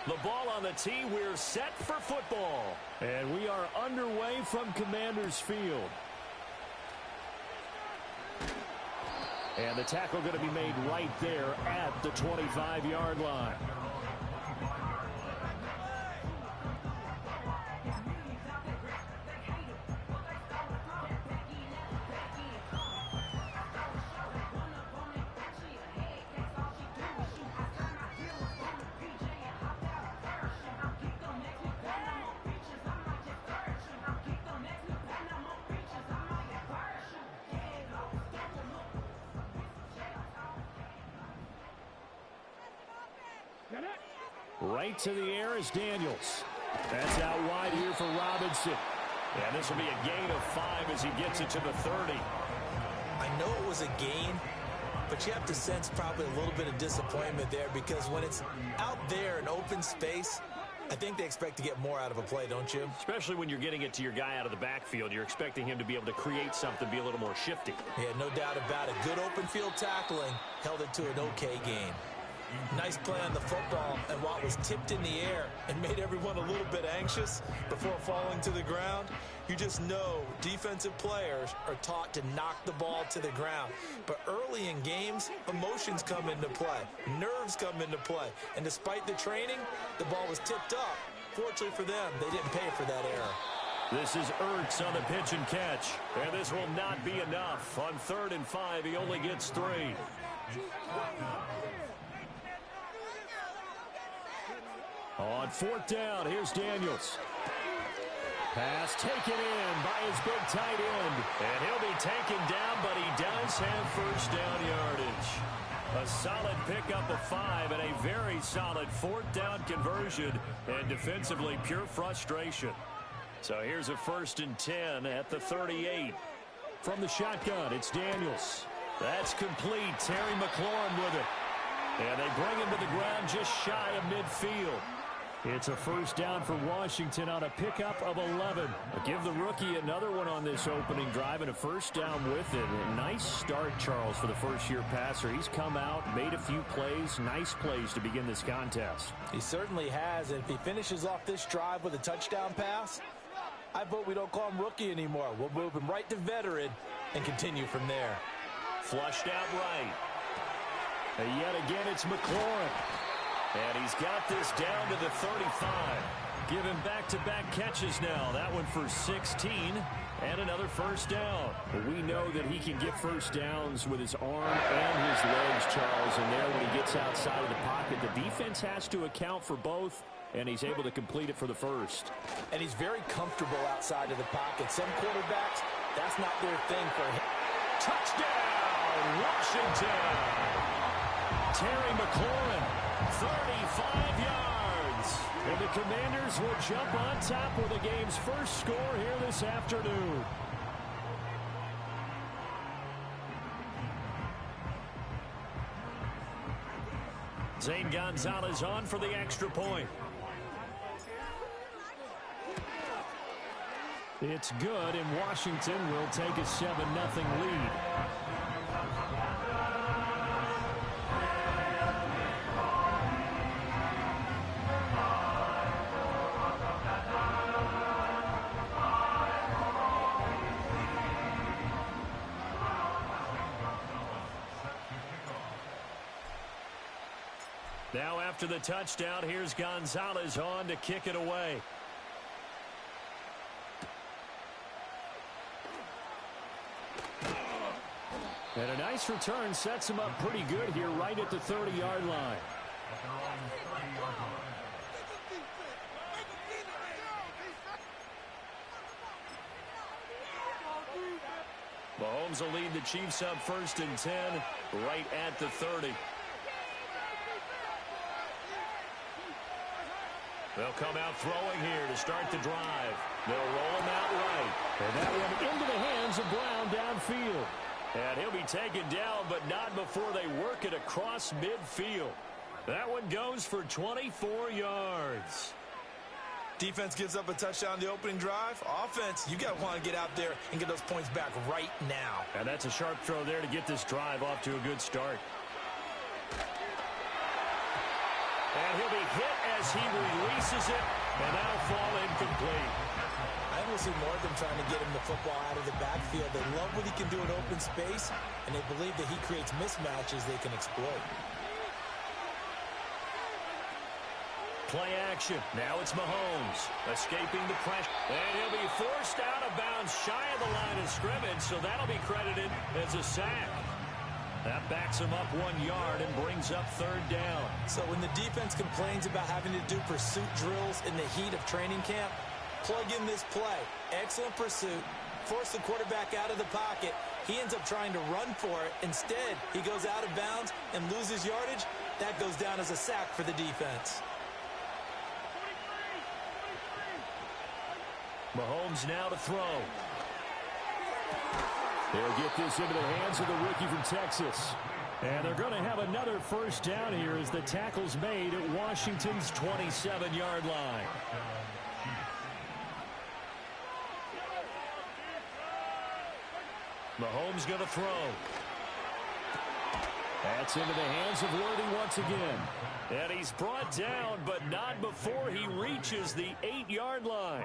The ball on the tee. We're set for football. And we are underway from Commander's Field. And the tackle going to be made right there at the 25-yard line. Right to the air is Daniels. That's out wide here for Robinson. And this will be a gain of 5 as he gets it to the 30. I know it was a gain, but you have to sense probably a little bit of disappointment there, because when it's out there in open space, I think they expect to get more out of a play, don't you? Especially when you're getting it to your guy out of the backfield. You're expecting him to be able to create something, be a little more shifty. Yeah, no doubt about it. Good open field tackling held it to an okay gain. Nice play on the football, and while it was tipped in the air and made everyone a little bit anxious before falling to the ground, you just know defensive players are taught to knock the ball to the ground. But early in games, emotions come into play, nerves come into play, and despite the training, the ball was tipped up. Fortunately for them, they didn't pay for that error. This is Ertz on the pitch and catch, and this will not be enough. On 3rd and 5, he only gets 3. On 4th down, here's Daniels. Pass taken in by his big tight end. And he'll be taken down, but he does have first down yardage. A solid pickup of 5 and a very solid 4th down conversion. And defensively, pure frustration. So here's a 1st and 10 at the 38. From the shotgun, it's Daniels. That's complete. Terry McLaurin with it. And they bring him to the ground just shy of midfield. It's a first down for Washington on a pickup of 11. Give the rookie another one on this opening drive and a first down with it. A nice start, Charles, for the first-year passer. He's come out, made a few plays, nice plays to begin this contest. He certainly has, and if he finishes off this drive with a touchdown pass, I vote we don't call him rookie anymore. We'll move him right to veteran and continue from there. Flushed out right. And yet again, it's McLaurin. And he's got this down to the 35. Give him back-to-back catches now. That one for 16 and another first down. But we know that he can get first downs with his arm and his legs, Charles. And there when he gets outside of the pocket, the defense has to account for both, and he's able to complete it for the first. And he's very comfortable outside of the pocket. Some quarterbacks, that's not their thing for him. Touchdown, Washington! Terry McLaurin. 35 yards. And the Commanders will jump on top with the game's first score here this afternoon. Zane Gonzalez on for the extra point. It's good, and Washington will take a 7-0 lead. Now after the touchdown, here's Gonzalez on to kick it away. And a nice return sets him up pretty good here right at the 30-yard line. Mahomes will lead the Chiefs up 1st and 10 right at the 30. They'll come out throwing here to start the drive. They'll roll him out right. And that one into the hands of Brown downfield. And he'll be taken down, but not before they work it across midfield. That one goes for 24 yards. Defense gives up a touchdown the opening drive. Offense, you got to want to get out there and get those points back right now. And that's a sharp throw there to get this drive off to a good start. And he'll be hit as he releases it, and that'll fall incomplete. I think we'll see more of them trying to get him the football out of the backfield. They love what he can do in open space, and they believe that he creates mismatches they can exploit. Play action. Now it's Mahomes escaping the pressure. And he'll be forced out of bounds shy of the line of scrimmage, so that'll be credited as a sack. That backs him up 1 yard and brings up third down. So when the defense complains about having to do pursuit drills in the heat of training camp, plug in this play. Excellent pursuit. Force the quarterback out of the pocket. He ends up trying to run for it. Instead, he goes out of bounds and loses yardage. That goes down as a sack for the defense. Mahomes now to throw. They'll get this into the hands of the rookie from Texas. And they're going to have another first down here as the tackle's made at Washington's 27-yard line. Mahomes going to throw. That's into the hands of Worthy once again. And he's brought down, but not before he reaches the 8-yard line.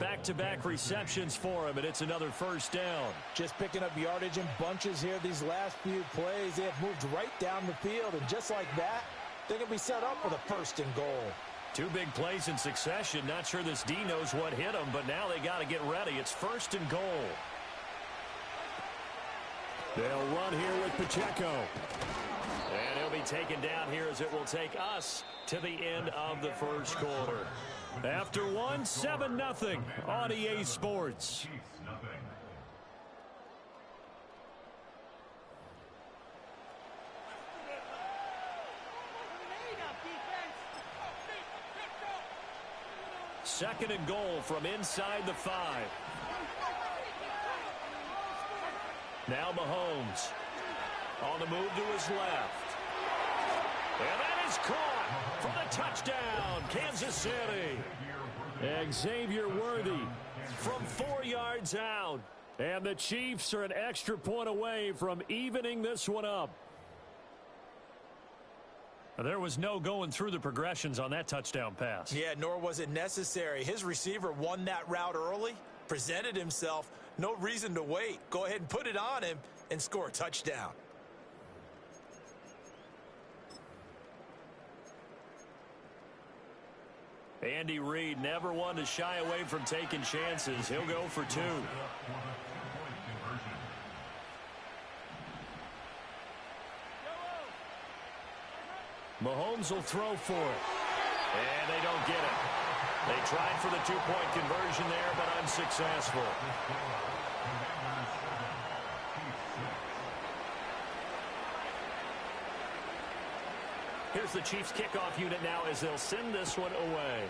Back-to-back receptions for him, and it's another first down. Just picking up yardage in bunches here these last few plays. They have moved right down the field, and just like that, they're going to be set up with a first and goal. 2 big plays in succession. Not sure this D knows what hit him, but now they got to get ready. It's first and goal. They'll run here with Pacheco. And he'll be taken down here as it will take us to the end of the first quarter. After 1, 7-0 on EA Sports. Second and goal from inside the 5. Now Mahomes on the move to his left. And that is caught for the touchdown, Kansas City. Xavier Worthy from 4 yards out. And the Chiefs are an extra point away from evening this one up. There was no going through the progressions on that touchdown pass. Yeah, nor was it necessary. His receiver won that route early, presented himself. No reason to wait. Go ahead and put it on him and score a touchdown. Andy Reid never one to shy away from taking chances. He'll go for 2. Mahomes will throw for it. And they don't get it. They tried for the 2-point conversion there, but unsuccessful. Here's the Chiefs kickoff unit now as they'll send this one away.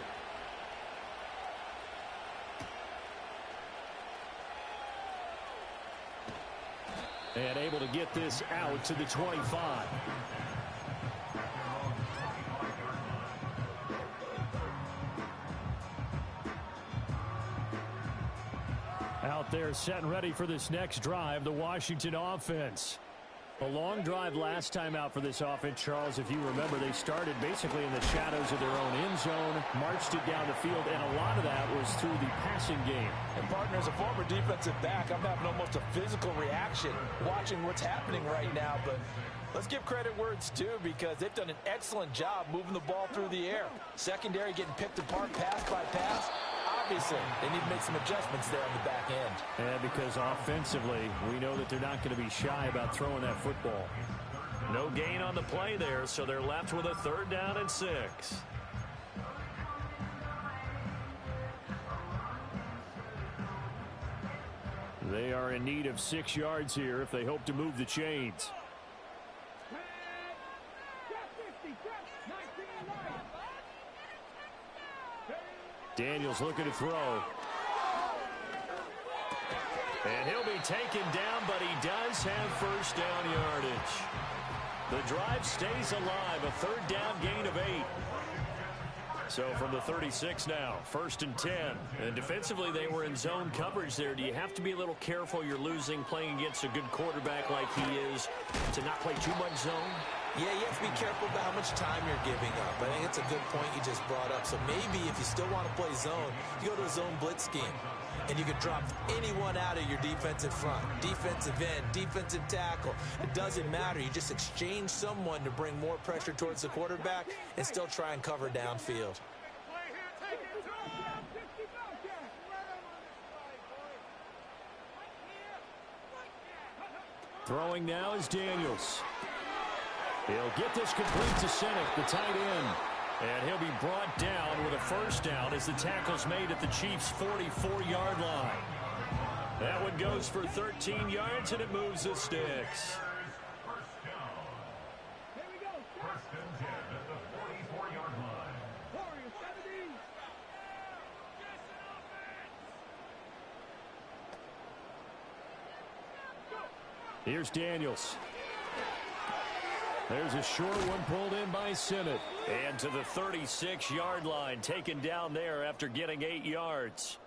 And able to get this out to the 25. Out there set and ready for this next drive, the Washington offense. A long drive last time out for this offense, Charles. If you remember, they started basically in the shadows of their own end zone, marched it down the field, and a lot of that was through the passing game. And, partner, as a former defensive back, I'm having almost a physical reaction watching what's happening right now. But let's give credit where it's due, because they've done an excellent job moving the ball through the air. Secondary getting picked apart pass by pass. Obviously, they need to make some adjustments there on the back end. And because offensively, we know that they're not going to be shy about throwing that football. No gain on the play there, so they're left with a 3rd down and 6. They are in need of 6 yards here if they hope to move the chains. Daniels looking to throw. And he'll be taken down, but he does have first down yardage. The drive stays alive, a 3rd down gain of 8. So from the 36 now, 1st and 10. And defensively, they were in zone coverage there. Do you have to be a little careful? You're losing, playing against a good quarterback like he is, to not play too much zone? Yeah, you have to be careful about how much time you're giving up. I think it's a good point you just brought up. So maybe if you still want to play zone, you go to a zone blitz scheme. And you can drop anyone out of your defensive front. Defensive end, defensive tackle. It doesn't matter. You just exchange someone to bring more pressure towards the quarterback and still try and cover downfield. Throwing now is Daniels. He'll get this complete to Sennick, the tight end. And he'll be brought down with a first down as the tackle's made at the Chiefs' 44-yard line. That one goes for 13 yards, and it moves the sticks. Here's Daniels. There's a short one pulled in by Sennick. And to the 36-yard line, taken down there after getting 8 yards.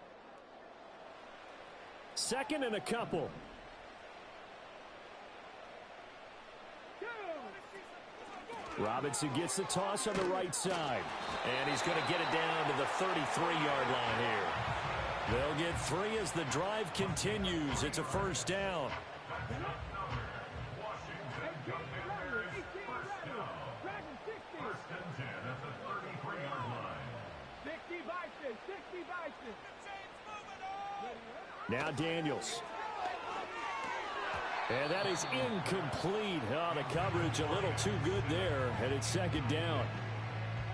Second and a couple. Robinson gets the toss on the right side. And he's going to get it down to the 33-yard line here. They'll get 3 as the drive continues. It's a first down. Now Daniels. And that is incomplete. Oh, the coverage a little too good there, and it's second down.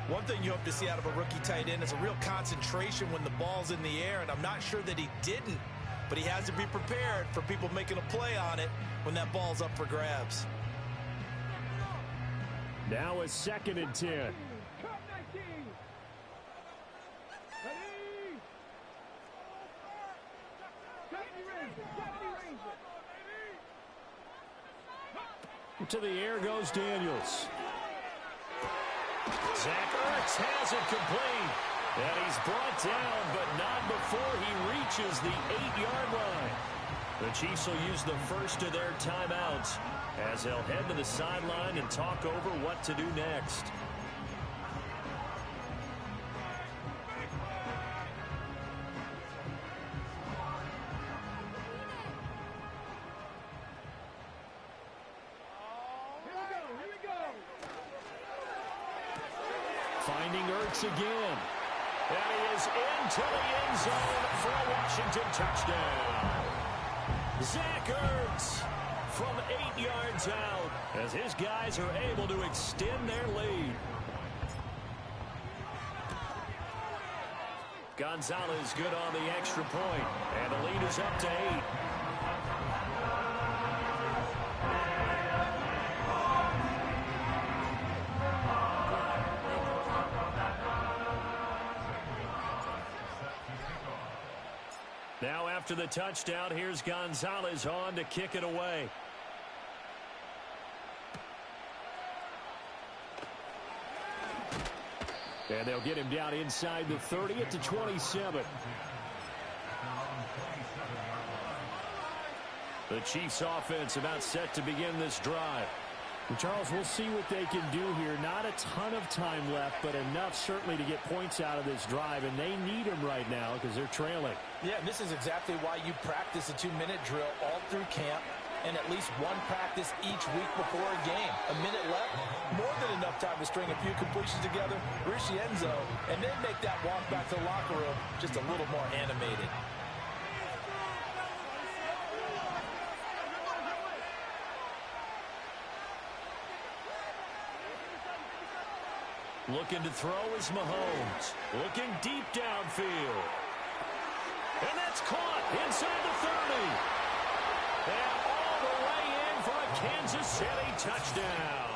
One thing you hope to see out of a rookie tight end is a real concentration when the ball's in the air, and I'm not sure that he didn't, but he has to be prepared for people making a play on it when that ball's up for grabs. Now a second and 10. To the air goes Daniels. Zach Ertz has it complete. And he's brought down, but not before he reaches the 8-yard line. The Chiefs will use the first of their timeouts as they'll head to the sideline and talk over what to do next. Finding Ertz again. And he is into the end zone for a Washington touchdown. Zach Ertz from 8 yards out as his guys are able to extend their lead. Gonzalez good on the extra point, and the lead is up to 8. Now after the touchdown, here's Gonzalez on to kick it away. And they'll get him down inside the 30 at the 27. The Chiefs offense about set to begin this drive. And Charles, we'll see what they can do here. Not a ton of time left, but enough certainly to get points out of this drive. And they need them right now because they're trailing. Yeah, and this is exactly why you practice a 2-minute drill all through camp and at least one practice each week before a game. A minute left, more than enough time to string a few completions together, reach the end zone, and then make that walk back to the locker room just a little more animated. Looking to throw is Mahomes. Looking deep downfield. And that's caught inside the 30. And all the way in for a Kansas City touchdown.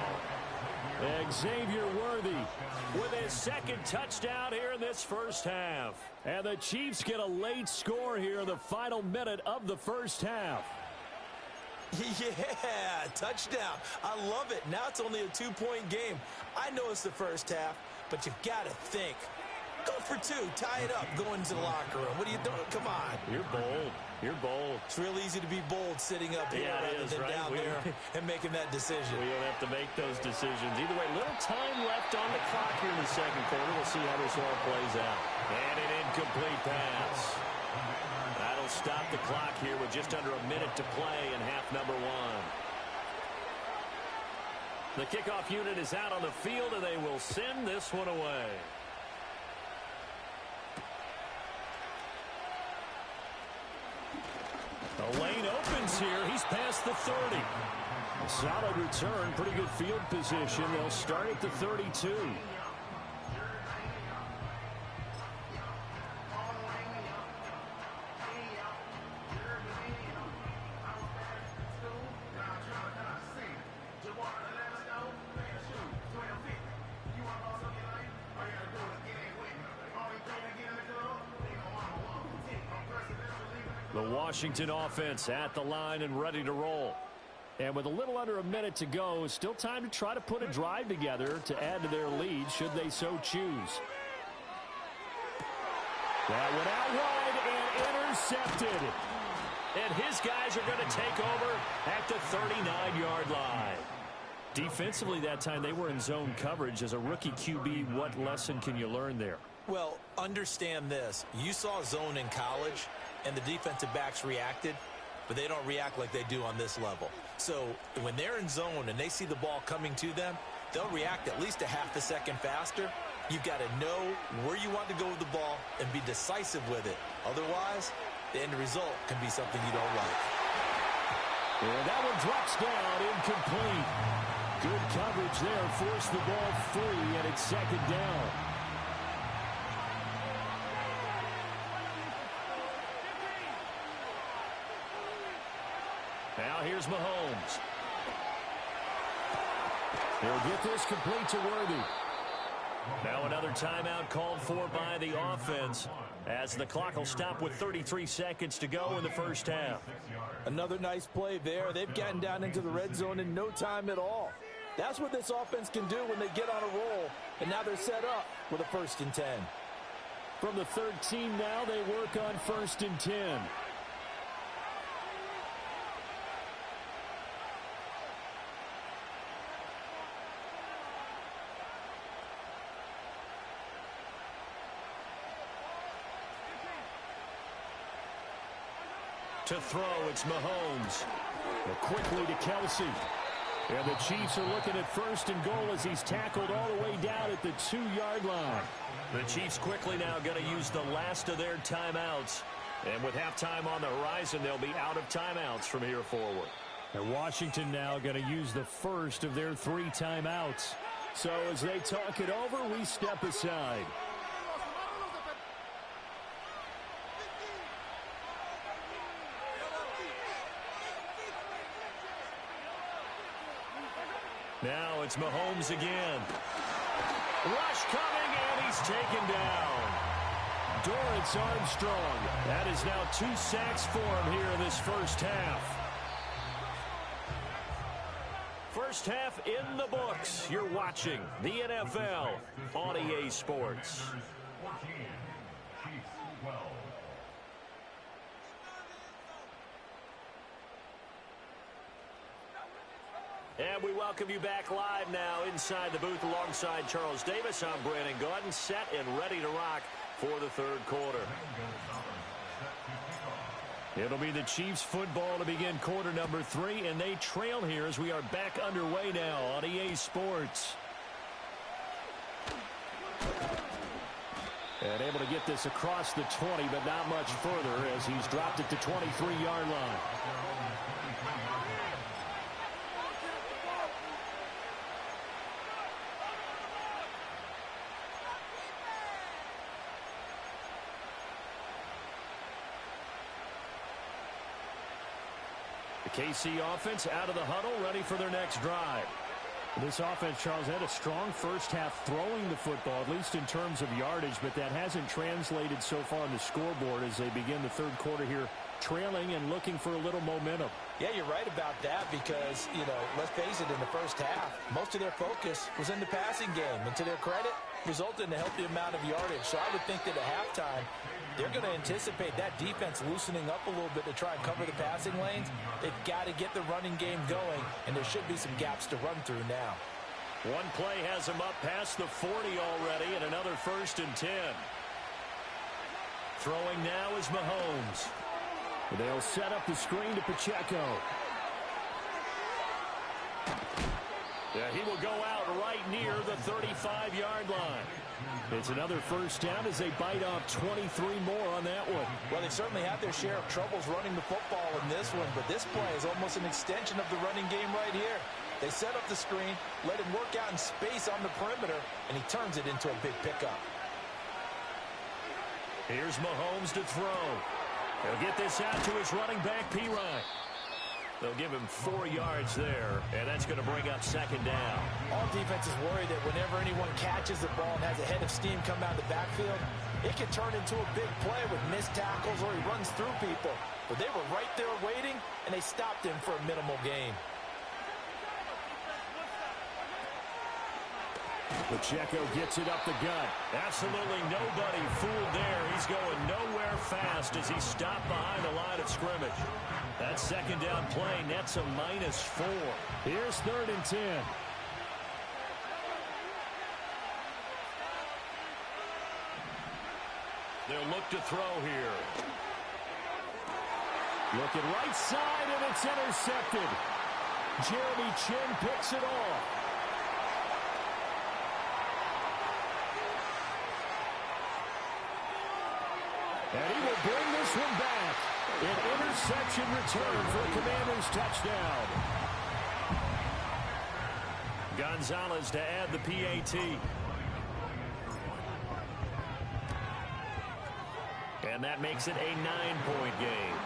Xavier Worthy with his second touchdown here in this first half. And the Chiefs get a late score here in the final minute of the first half. Yeah, touchdown. I love it. Now it's only a 2-point game. I know it's the first half, but you've got to think Go for two. Tie it up. Go into the locker room. What are you doing? Come on. You're bold. You're bold. It's real easy to be bold sitting up here rather than down there and making that decision. We don't have to make those decisions. Either way, little time left on the clock here in the second quarter. We'll see how this all plays out. And an incomplete pass. That'll stop the clock here with just under a minute to play in half number one. The kickoff unit is out on the field, and they will send this one away. The lane opens here. He's past the 30. A solid return. Pretty good field position. They'll start at the 32. The Washington offense at the line and ready to roll. And with a little under a minute to go, still time to try to put a drive together to add to their lead should they so choose. That went out wide and intercepted. And his guys are going to take over at the 39-yard line. Defensively that time they were in zone coverage. As a rookie QB, what lesson can you learn there? Well, understand this. You saw zone in college, and the defensive backs reacted, but they don't react like they do on this level. So when they're in zone and they see the ball coming to them, they'll react at least a half a second faster. You've got to know where you want to go with the ball and be decisive with it. Otherwise, the end result can be something you don't like. And that one drops down, incomplete. Good coverage there, forced the ball free, and it's second down. Now here's Mahomes. He'll get this complete to Worthy. Now another timeout called for by the offense as the clock will stop with 33 seconds to go in the first half. Another nice play there. They've gotten down into the red zone in no time at all. That's what this offense can do when they get on a roll. And now they're set up with a 1st and 10. From the 13 now, they work on 1st and 10. To throw, it's Mahomes. Quickly to Kelsey. And the Chiefs are looking at 1st and goal as he's tackled all the way down at the 2-yard line. The Chiefs quickly now going to use the last of their timeouts. And with halftime on the horizon, they'll be out of timeouts from here forward. And Washington now going to use the first of their 3 timeouts. So as they talk it over, we step aside. Now it's Mahomes again. Rush coming, and he's taken down. Dorrance Armstrong. That is now 2 sacks for him here in this first half. First half in the books. You're watching the NFL on EA Sports. And we welcome you back live now inside the booth alongside Charles Davis. I'm Brandon Gaudin, set and ready to rock for the third quarter. It'll be the Chiefs football to begin quarter number 3, and they trail here as we are back underway now on EA Sports. And able to get this across the 20, but not much further as he's dropped at the 23-yard line. KC offense out of the huddle, ready for their next drive. This offense, Charles, had a strong first half throwing the football, at least in terms of yardage, but that hasn't translated so far on the scoreboard as they begin the third quarter here trailing and looking for a little momentum. Yeah, you're right about that because, let's face it, in the first half, most of their focus was in the passing game. And to their credit, resulted in a healthy amount of yardage. So I would think that at halftime, they're going to anticipate that defense loosening up a little bit to try and cover the passing lanes. They've got to get the running game going, and there should be some gaps to run through now. One play has him up past the 40 already, and another 1st and 10. Throwing now is Mahomes. They'll set up the screen to Pacheco. Yeah, he will go out right near the 35-yard line. It's another 1st down as they bite off 23 more on that one. Well, they certainly had their share of troubles running the football in this one, but this play is almost an extension of the running game right here. They set up the screen, let him work out in space on the perimeter, and he turns it into a big pickup. Here's Mahomes to throw. He'll get this out to his running back, P-Ryan. They'll give him 4 yards there, and that's going to bring up 2nd down. All defenses worry that whenever anyone catches the ball and has a head of steam come out of the backfield, it can turn into a big play with missed tackles or he runs through people. But they were right there waiting, and they stopped him for a minimal gain. Pacheco gets it up the gut. Absolutely nobody fooled there. He's going nowhere fast as he's stopped behind the line of scrimmage. That 2nd down play nets a -4. Here's 3rd and 10. They'll look to throw here. Looking right side, and it's intercepted. Jeremy Chin picks it off. And he will bring this one back. An interception return for a Commanders touchdown. Gonzalez to add the PAT. And that makes it a 9-point game.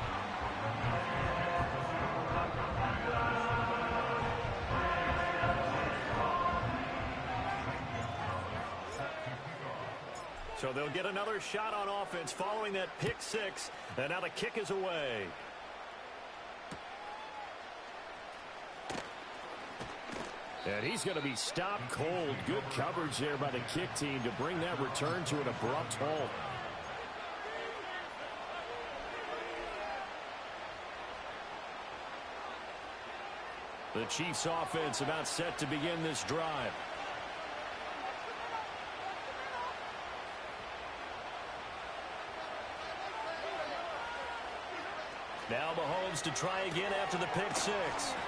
So they'll get another shot on offense following that pick 6. And now the kick is away. And he's going to be stopped cold. Good coverage there by the kick team to bring that return to an abrupt halt. The Chiefs offense about set to begin this drive. Now Mahomes to try again after the pick 6.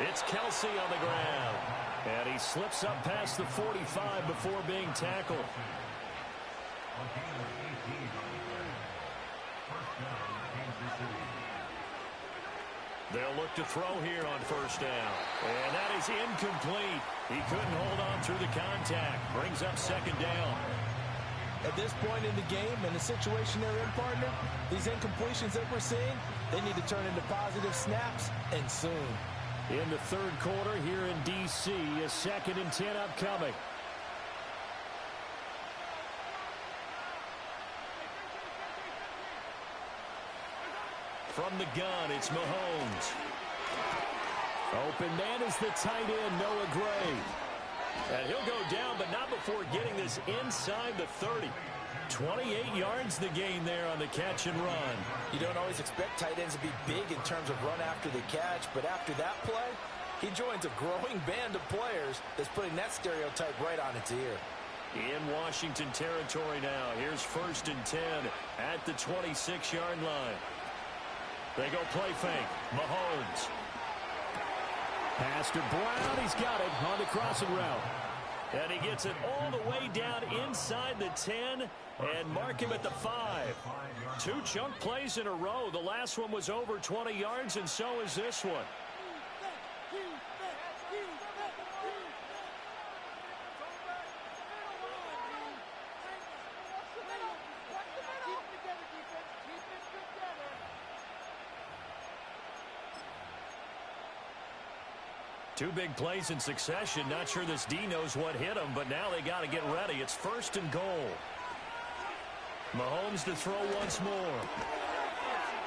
It's Kelsey on the ground. And he slips up past the 45 before being tackled. They'll look to throw here on 1st down. And that is incomplete. He couldn't hold on through the contact. Brings up 2nd down. At this point in the game, and the situation they're in, partner, these incompletions that we're seeing, they need to turn into positive snaps, and soon. In the 3rd quarter here in D.C., a 2nd and 10 upcoming. From the gun, it's Mahomes. Open man is the tight end, Noah Gray. And he'll go down, but not before getting this inside the 30. 28 yards the gain there on the catch and run. You don't always expect tight ends to be big in terms of run after the catch, but after that play, he joins a growing band of players that's putting that stereotype right on its ear. In Washington territory now. Here's 1st and 10 at the 26-yard line. They go play fake. Mahomes. Pass to Brown. He's got it on the crossing route. And he gets it all the way down inside the 10 and mark him at the 5. 2 chunk plays in a row. The last one was over 20 yards, and so is this one. Two big plays in succession. Not sure this D knows what hit him, but now they got to get ready. It's 1st and goal. Mahomes to throw once more.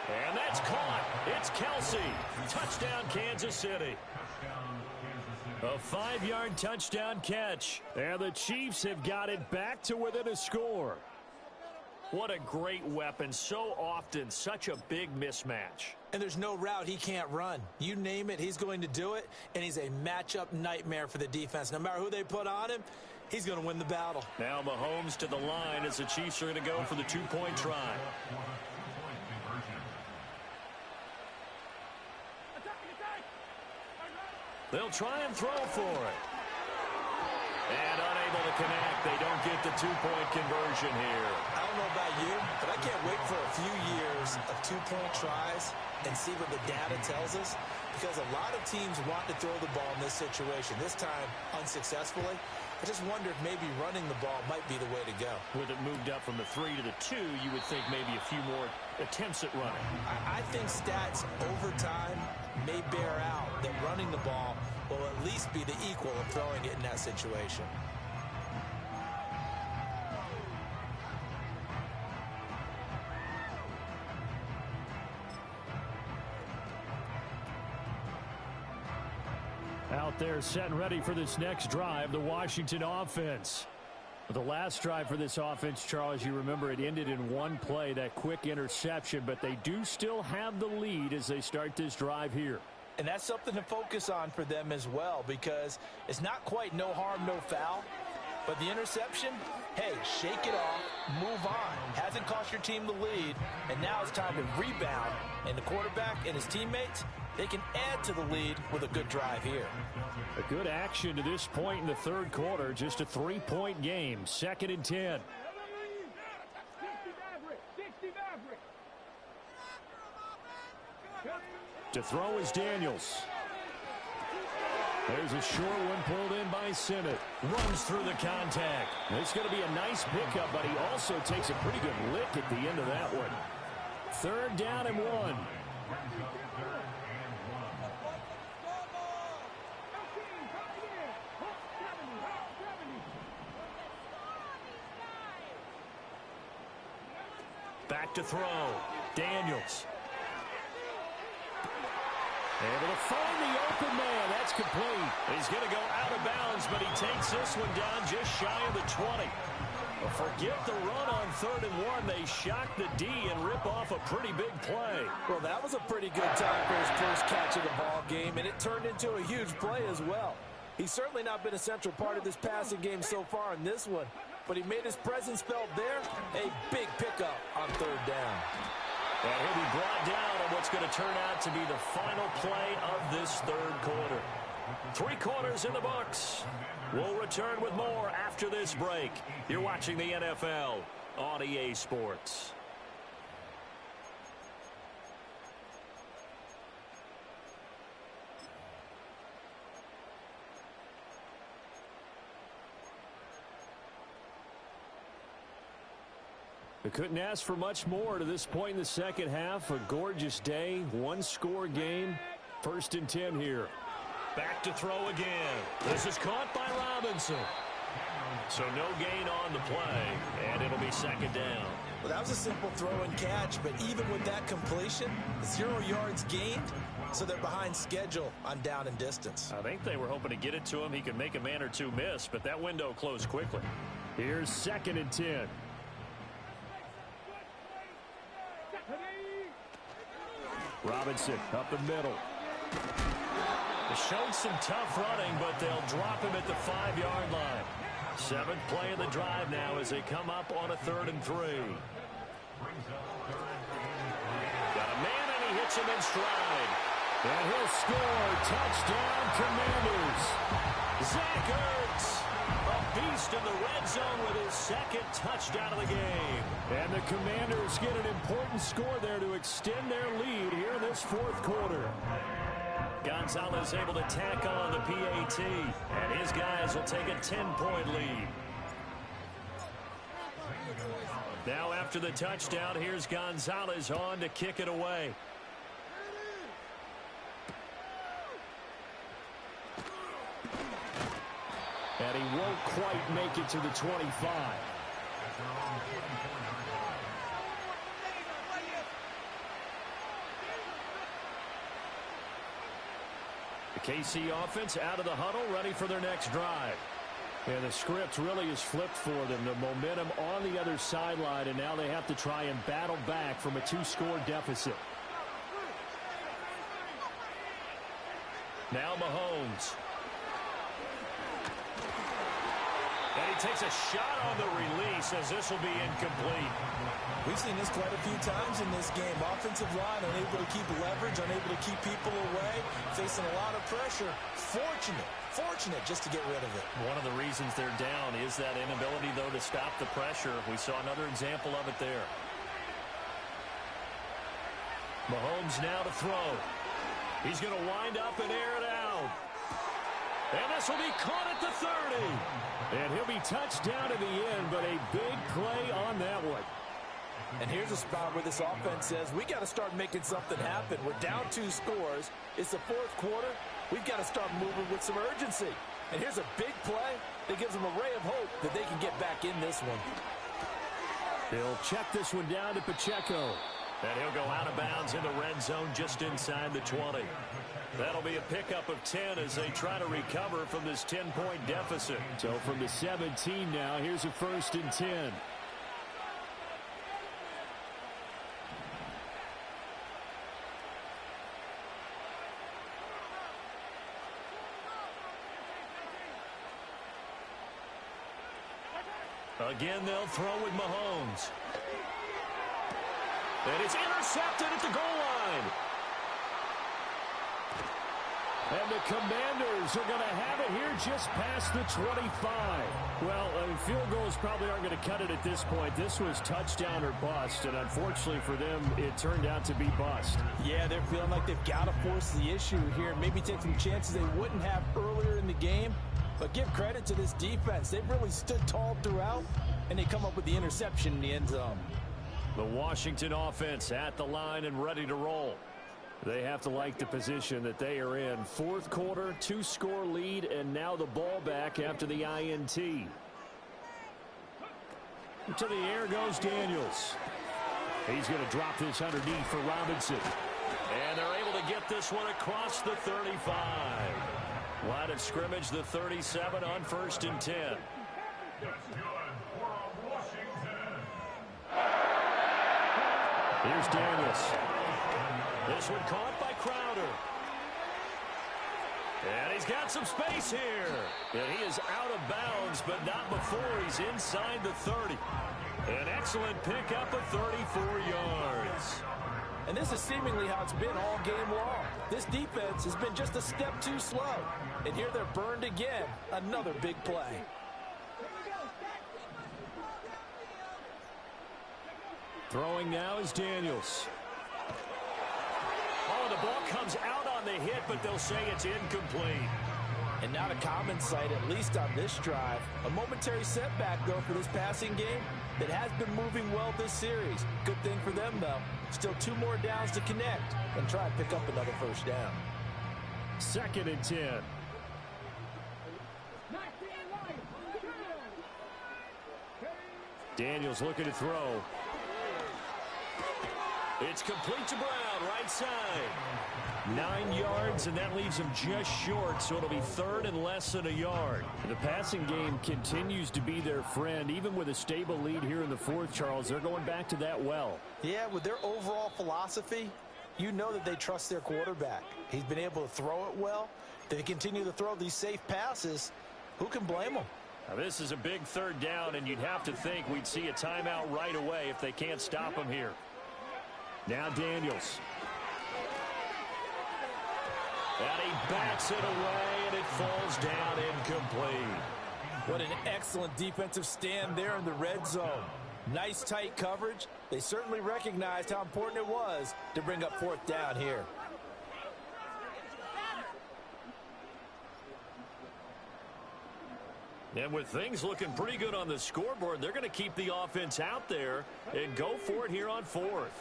And that's caught. It's Kelsey. Touchdown, Kansas City. A 5-yard touchdown catch. And the Chiefs have got it back to within a score. What a great weapon. So often, such a big mismatch. And there's no route he can't run. You name it, he's going to do it. And he's a matchup nightmare for the defense. No matter who they put on him, he's going to win the battle. Now Mahomes to the line as the Chiefs are going to go for the two-point try. They'll try and throw for it. And unable to connect. They don't get the two-point conversion here. I don't know about you, but I can't wait for a few years of two-point tries and see what the data tells us, because a lot of teams want to throw the ball in this situation. This time, unsuccessfully. I just wonder if maybe running the ball might be the way to go. With it moved up from the 3 to the 2, you would think maybe a few more attempts at running. I think stats over time may bear out that running the ball will at least be the equal of throwing it in that situation. Out there set and ready for this next drive, the Washington offense. The last drive for this offense, Charles, you remember it ended in one play, that quick interception, but they do still have the lead as they start this drive here. And that's something to focus on for them as well, because it's not quite no harm, no foul. But the interception, hey, shake it off, move on. Hasn't cost your team the lead, and now it's time to rebound. And the quarterback and his teammates, they can add to the lead with a good drive here. A good action to this point in the third quarter. Just a 3-point game. 2nd and 10. To throw is Daniels. There's a short one pulled in by Simmett. Runs through the contact. It's going to be a nice pickup, but he also takes a pretty good lick at the end of that one. 3rd down and 1. Back to throw. Daniels. Able to find the open man. That's complete. He's going to go out of bounds, but he takes this one down just shy of the 20. Forget the run on 3rd and 1. They shock the D and rip off a pretty big play. Well, that was a pretty good time for his first catch of the ball game, and it turned into a huge play as well. He's certainly not been a central part of this passing game so far in this one, but he made his presence felt there. A big pickup on 3rd down. And he'll be brought down on what's going to turn out to be the final play of this 3rd quarter. 3 quarters in the books. We'll return with more after this break. You're watching the NFL on EA Sports. They couldn't ask for much more to this point in the second half. A gorgeous day, 1-score game. 1st and 10 here. Back to throw again. This is caught by Robinson. So no gain on the play, and it'll be 2nd down. Well, that was a simple throw and catch, but even with that completion, 0 yards gained, so they're behind schedule on down and distance. I think they were hoping to get it to him. He could make a man or two miss, but that window closed quickly. Here's 2nd and 10. Robinson up the middle. They showed some tough running, but they'll drop him at the 5-yard line. 7th play of the drive now as they come up on a 3rd and 3. Got a man, and he hits him in stride. And he'll score. Touchdown, Commanders. Zach Ertz, a beast in the red zone with his 2nd touchdown of the game. And the Commanders get an important score there to extend their lead here in this 4th quarter. Gonzalez able to tack on the PAT, and his guys will take a 10-point lead. Now after the touchdown, here's Gonzalez on to kick it away. And he won't quite make it to the 25. KC offense out of the huddle, ready for their next drive. And the script really is flipped for them. The momentum on the other sideline, and now they have to try and battle back from a 2-score deficit. Now Mahomes. And he takes a shot on the release as this will be incomplete. We've seen this quite a few times in this game. Offensive line unable to keep leverage, unable to keep people away, facing a lot of pressure. Fortunate just to get rid of it. One of the reasons they're down is that inability, though, to stop the pressure. We saw another example of it there. Mahomes now to throw. He's going to wind up and air it out. And this will be caught at the 30. And he'll be touched down to the end, but a big play on that one. And here's a spot where this offense says, we got to start making something happen. We're down 2 scores. It's the 4th quarter. We've got to start moving with some urgency. And here's a big play that gives them a ray of hope that they can get back in this one. He'll check this one down to Pacheco. And he'll go out of bounds in the red zone just inside the 20. That'll be a pickup of 10 as they try to recover from this 10-point deficit. So from the 17 now, here's a 1st and 10. Again, they'll throw with Mahomes. And it's intercepted at the goal line. And the Commanders are going to have it here just past the 25. Well, field goals probably aren't going to cut it at this point. This was touchdown or bust, and unfortunately for them, it turned out to be bust. Yeah, they're feeling like they've got to force the issue here. Maybe take some chances they wouldn't have earlier in the game. But give credit to this defense. They've really stood tall throughout, and they come up with the interception in the end zone. The Washington offense at the line and ready to roll. They have to like the position that they are in. 4th quarter, 2-score lead, and now the ball back after the INT. To the air goes Daniels. He's going to drop this underneath for Robinson. And they're able to get this one across the 35. Line of scrimmage, the 37 on 1st and 10. Here's Daniels. This one caught by Crowder. And he's got some space here. And he is out of bounds, but not before he's inside the 30. An excellent pickup of 34 yards. And this is seemingly how it's been all game long. This defense has been just a step too slow. And here they're burned again. Another big play. Throwing now is Daniels. Oh, the ball comes out on the hit, but they'll say it's incomplete. And not a common sight, at least on this drive. A momentary setback, though, for this passing game that has been moving well this series. Good thing for them, though. Still 2 more downs to connect and try and pick up another 1st down. 2nd and 10. Daniels looking to throw. It's complete to Brown, right side. 9 yards, and that leaves him just short, so it'll be 3rd and less than a yard. The passing game continues to be their friend. Even with a stable lead here in the 4th, Charles, they're going back to that well. Yeah, with their overall philosophy, you know that they trust their quarterback. He's been able to throw it well. They continue to throw these safe passes. Who can blame them? Now, this is a big 3rd down, and you'd have to think we'd see a timeout right away if they can't stop him here. Now Daniels. And he backs it away, and it falls down incomplete. What an excellent defensive stand there in the red zone. Nice tight coverage. They certainly recognized how important it was to bring up 4th down here. And with things looking pretty good on the scoreboard, they're going to keep the offense out there and go for it here on 4th.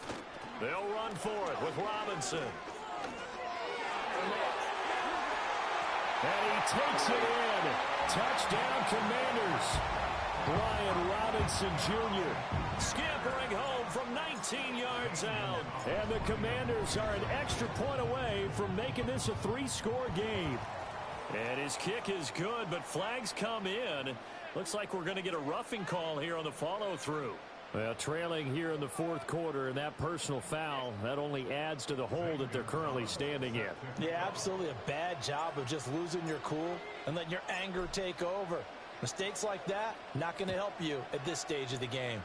They'll run for it with Robinson. And he takes it in. Touchdown, Commanders. Brian Robinson Jr. scampering home from 19 yards out. And the Commanders are an extra point away from making this a 3-score game. And his kick is good, but flags come in. Looks like we're going to get a roughing call here on the follow-through. Well, trailing here in the fourth quarter, and that personal foul, that only adds to the hole that they're currently standing in. Yeah, absolutely a bad job of just losing your cool and letting your anger take over. Mistakes like that, not going to help you at this stage of the game.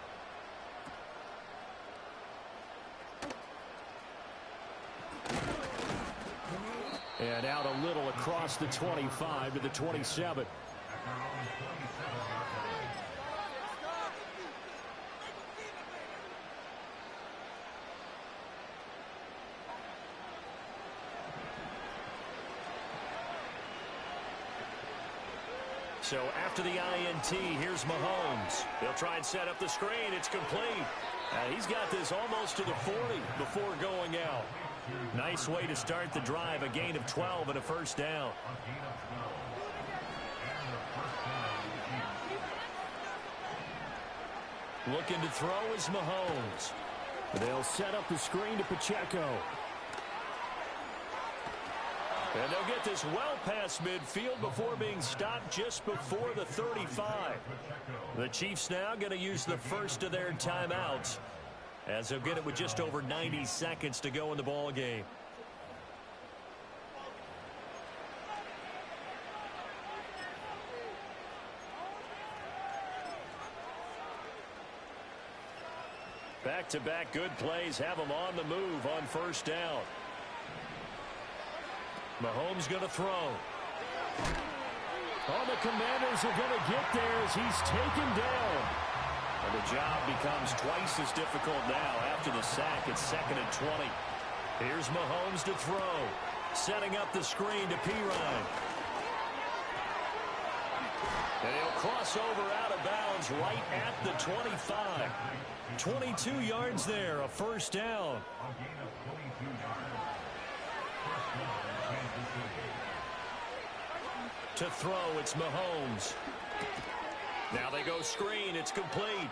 And out a little across the 25 to the 27. So after the INT, here's Mahomes. He'll try and set up the screen. It's complete. He's got this almost to the 40 before going out. Nice way to start the drive. A gain of 12 and a first down. Looking to throw is Mahomes. They'll set up the screen to Pacheco. And they'll get this well past midfield before being stopped just before the 35. The Chiefs now going to use the first of their timeouts, as they'll get it with just over 90 seconds to go in the ball game. Back-to-back good plays have them on the move on first down. Mahomes going to throw. Oh, the Commanders are going to get there as he's taken down. And the job becomes twice as difficult now after the sack. It's 2nd and 20. Here's Mahomes to throw. Setting up the screen to Pirine. And he'll cross over out of bounds right at the 25. 22 yards there, a first down. To throw, it's Mahomes. Now they go screen. It's complete.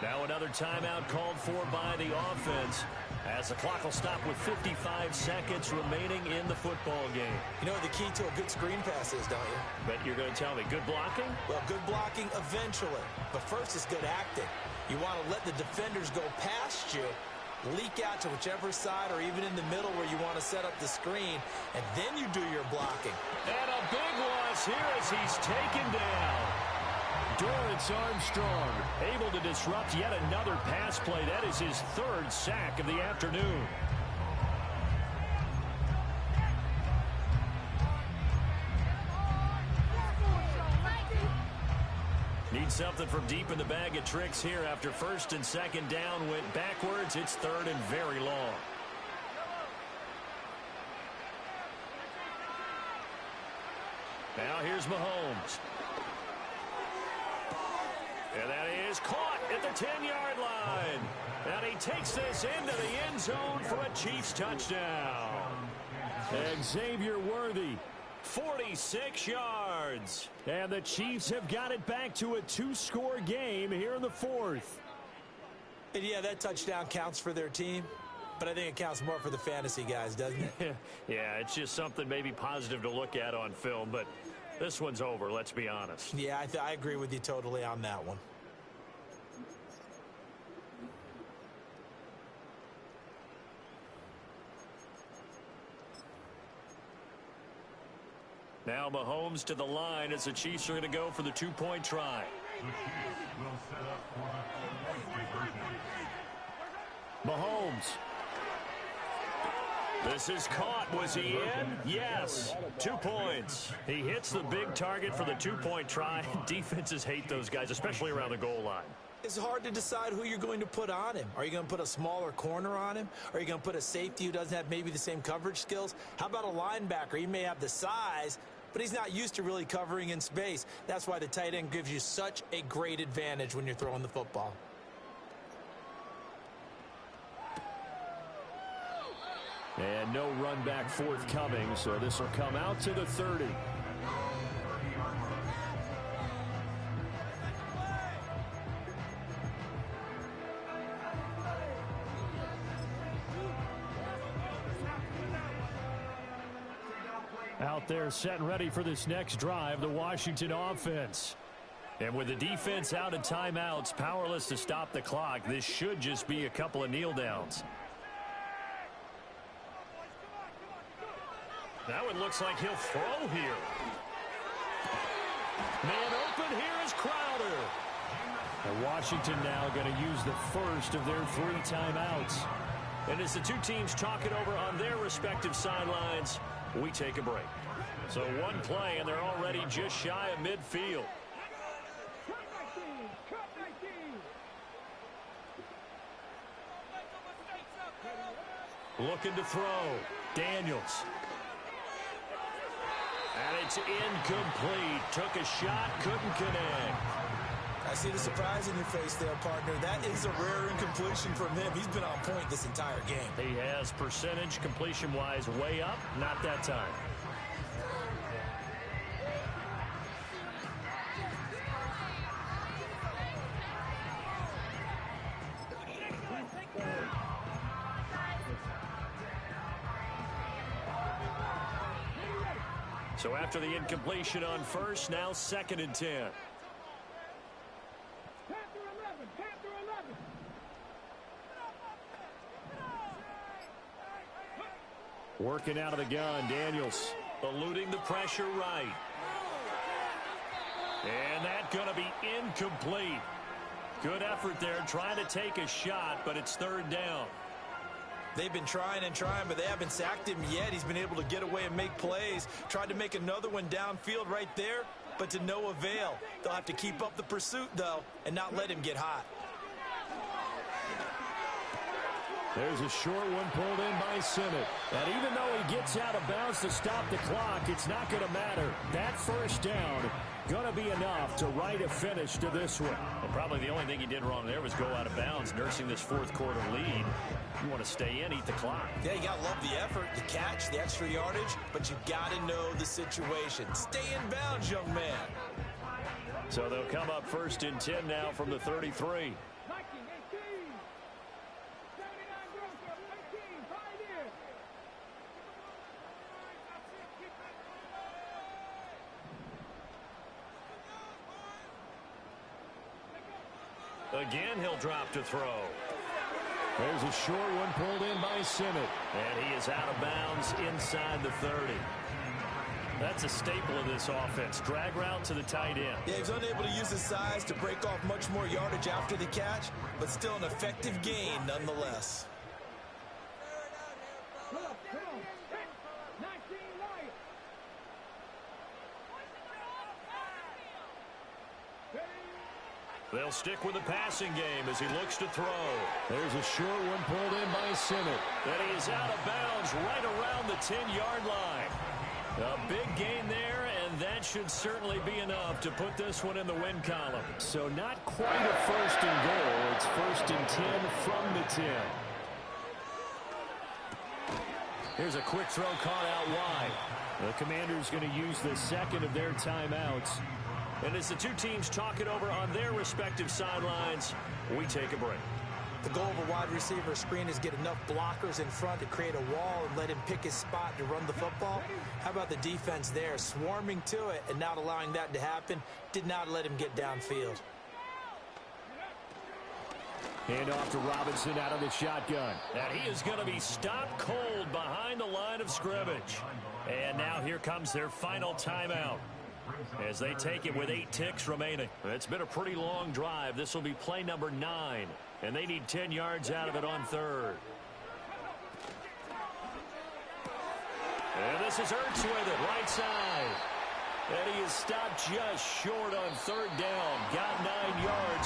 Now another timeout called for by the offense, as the clock will stop with 55 seconds remaining in the football game. You know what the key to a good screen pass is, don't you? But you're going to tell me, good blocking? Well, good blocking eventually. But first is good acting. You want to let the defenders go past you, leak out to whichever side or even in the middle where you want to set up the screen, and then you do your blocking. And a big loss here as he's taken down. Dorrance Armstrong able to disrupt yet another pass play. That is his 3rd sack of the afternoon. Need something from deep in the bag of tricks here after 1st and 2nd down went backwards. It's 3rd and very long. Now here's Mahomes. And that is caught at the 10-yard line. And he takes this into the end zone for a Chiefs touchdown. And Xavier Worthy, 46 yards. And the Chiefs have got it back to a 2-score game here in the 4th. And yeah, that touchdown counts for their team, but I think it counts more for the fantasy guys, doesn't it? Yeah, it's just something maybe positive to look at on film, but this one's over, let's be honest. Yeah, I agree with you totally on that one. Now Mahomes to the line as the Chiefs are going to go for the 2-point try. Mahomes. This is caught. Was he in? Yes. 2 points. He hits the big target for the 2-point try. Defenses hate those guys, especially around the goal line. It's hard to decide who you're going to put on him. Are you going to put a smaller corner on him? Are you going to put a safety who doesn't have maybe the same coverage skills? How about a linebacker? He may have the size, but he's not used to really covering in space. That's why the tight end gives you such a great advantage when you're throwing the football. And no run back forthcoming, so this will come out to the 30. They're set and ready for this next drive, the Washington offense. And with the defense out of timeouts, powerless to stop the clock, this should just be a couple of kneel downs. Now it looks like he'll throw here. Man open here is Crowder. And Washington now going to use the first of their 3 timeouts. And as the two teams talk it over on their respective sidelines, we take a break. So one play, and they're already just shy of midfield. Looking to throw. Daniels. And it's incomplete. Took a shot, couldn't connect. I see the surprise in your face there, partner. That is a rare incompletion from him. He's been on point this entire game. He has percentage completion-wise way up, not that time. So after the incompletion on first, now 2nd and 10. Working out of the gun, Daniels eluding the pressure right. And that's going to be incomplete. Good effort there, trying to take a shot, but it's 3rd down. They've been trying and trying, but they haven't sacked him yet. He's been able to get away and make plays. Tried to make another one downfield right there, but to no avail. They'll have to keep up the pursuit, though, and not let him get hot. There's a short one pulled in by Sinnott. And even though he gets out of bounds to stop the clock, it's not going to matter. That 1st down going to be enough to write a finish to this one. Well, probably the only thing he did wrong there was go out of bounds, nursing this 4th quarter lead. You want to stay in, eat the clock. Yeah, you got to love the effort, the catch, the extra yardage, but you got to know the situation. Stay in bounds, young man. So they'll come up 1st and 10 now from the 33. Again, he'll drop to throw. There's a short one pulled in by Sinnott. And he is out of bounds inside the 30. That's a staple of this offense. Drag route to the tight end. Yeah, he's unable to use his size to break off much more yardage after the catch, but still an effective gain nonetheless. They'll stick with the passing game as he looks to throw. There's a short one pulled in by Sinnott. And he is out of bounds right around the 10-yard line. A big gain there, and that should certainly be enough to put this one in the win column. So not quite a 1st and goal. It's 1st and 10 from the 10. Here's a quick throw caught out wide. The Commanders going to use the 2nd of their timeouts. And as the two teams talk it over on their respective sidelines, we take a break. The goal of a wide receiver screen is get enough blockers in front to create a wall and let him pick his spot to run the football. How about the defense there, swarming to it and not allowing that to happen? Did not let him get downfield. Hand off to Robinson out of the shotgun. And he is going to be stopped cold behind the line of scrimmage. And now here comes their final timeout as they take it with 8 ticks remaining. It's been a pretty long drive. This will be play number 9, and they need 10 yards out of it on 3rd. And this is Ertz with it, right side. And he is stopped just short on 3rd down. Got 9 yards.